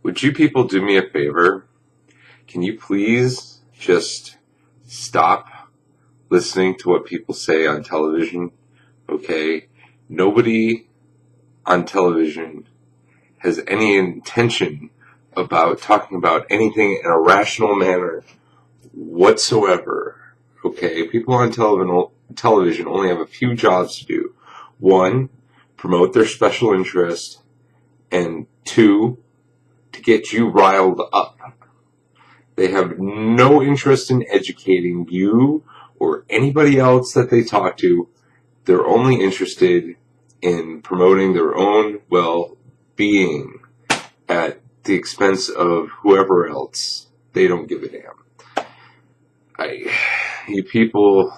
Would you people do me a favor? Can you please just stop listening to what people say on television? Okay? Nobody on television has any intention about talking about anything in a rational manner whatsoever. Okay? People on television only have a few jobs to do. One, promote their special interest, and two, to get you riled up. They have no interest in educating you or anybody else that they talk to. They're only interested in promoting their own well-being at the expense of whoever else. They don't give a damn. You people,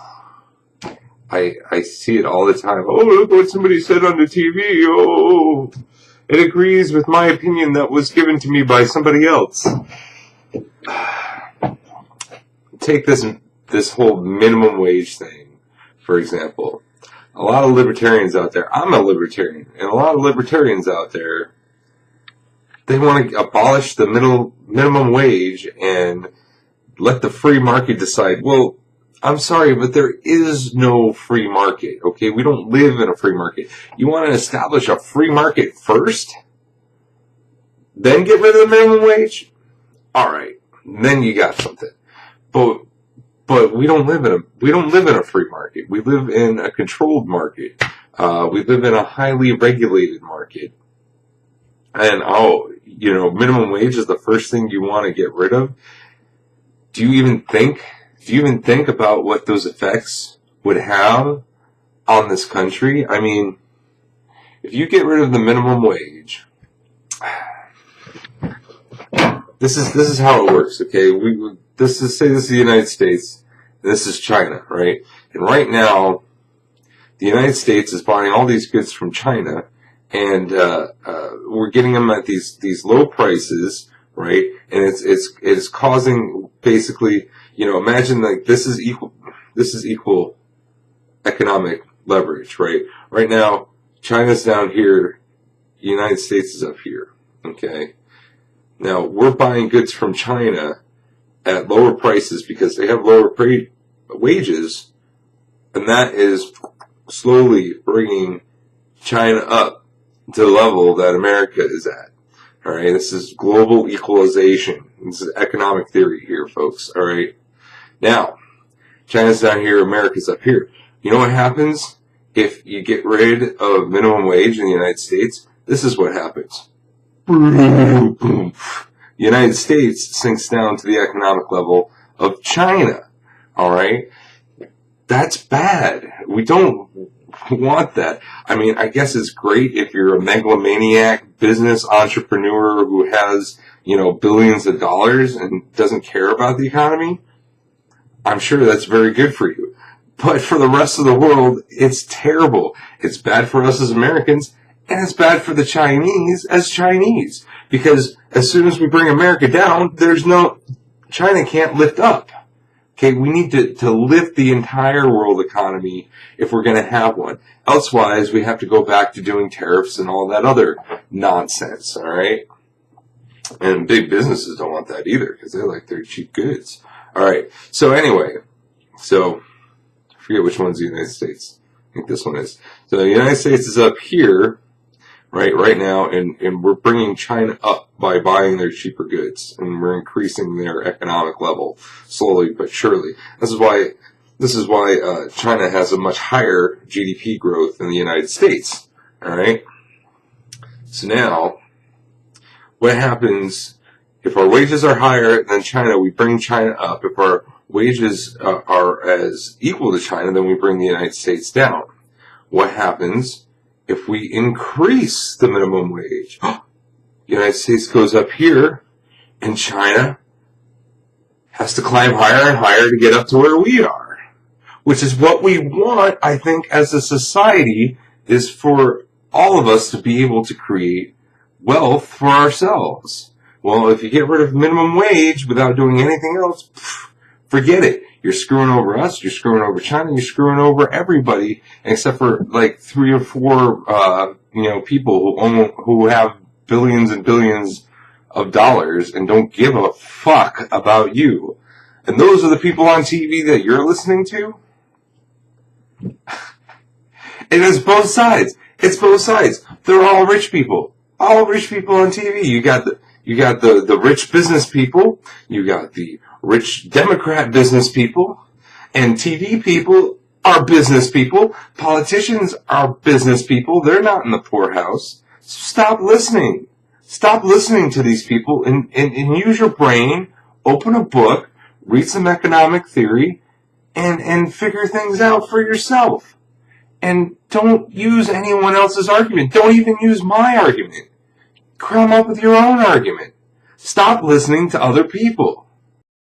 I see it all the time. Oh, look what somebody said on the TV. Oh, it agrees with my opinion that was given to me by somebody else. Take this whole minimum wage thing, for example. A lot of libertarians out there, I'm a libertarian, and a lot of libertarians out there, they want to abolish the minimum wage and let the free market decide. Well, I'm sorry, but there is no free market, okay? We don't live in a free market. You want to establish a free market first? Then get rid of the minimum wage? All right, then you got something. But we don't live in a free market. We live in a controlled market. We live in a highly regulated market. And minimum wage is the first thing you want to get rid of. Do you even think about what those effects would have on this country? I mean, if you get rid of the minimum wage, this is how it works, okay? This is the United States, and this is China, right? And right now, the United States is buying all these goods from China, and we're getting them at these low prices, right? And it's causing basically, imagine like this is equal economic leverage, right? Right now, China's down here, the United States is up here, okay? Now, we're buying goods from China at lower prices because they have lower wages, and that is slowly bringing China up to the level that America is at. All right, this is global equalization. This is economic theory here, folks. All right, now China's down here, America's up here. You know what happens if you get rid of minimum wage in the United States? This is what happens. Boom, boom. The United States sinks down to the economic level of China. All right? That's bad. We don't want that. I mean, I guess it's great if you're a megalomaniac business entrepreneur who has, billions of dollars and doesn't care about the economy. I'm sure that's very good for you. But for the rest of the world, it's terrible. It's bad for us as Americans, and it's bad for the Chinese as Chinese. Because as soon as we bring America down, China can't lift up. Okay, we need to lift the entire world economy if we're going to have one. Elsewise, we have to go back to doing tariffs and all that other nonsense, all right? And big businesses don't want that either because they like their cheap goods. All right, so anyway, I forget which one's the United States. I think this one is. So the United States is up here, right now, and we're bringing China up by buying their cheaper goods, and we're increasing their economic level slowly but surely. This is why China has a much higher GDP growth than the United States. All right. So now, what happens if our wages are higher than China? We bring China up. If our wages are as equal to China, then we bring the United States down. What happens if we increase the minimum wage? The United States goes up here, and China has to climb higher and higher to get up to where we are, which is what we want, I think, as a society, is for all of us to be able to create wealth for ourselves. Well, if you get rid of minimum wage without doing anything else, forget it. You're screwing over us, you're screwing over China, you're screwing over everybody except for like 3 or 4 people who have billions and billions of dollars and don't give a fuck about you. And those are the people on TV that you're listening to? And it's both sides. It's both sides. They're all rich people. All rich people on TV. You got the rich business people. You got the rich Democrat business people. And TV people are business people. Politicians are business people. They're not in the poorhouse. So stop listening. Stop listening to these people and use your brain, open a book, read some economic theory, and figure things out for yourself. And don't use anyone else's argument. Don't even use my argument. Come up with your own argument. Stop listening to other people.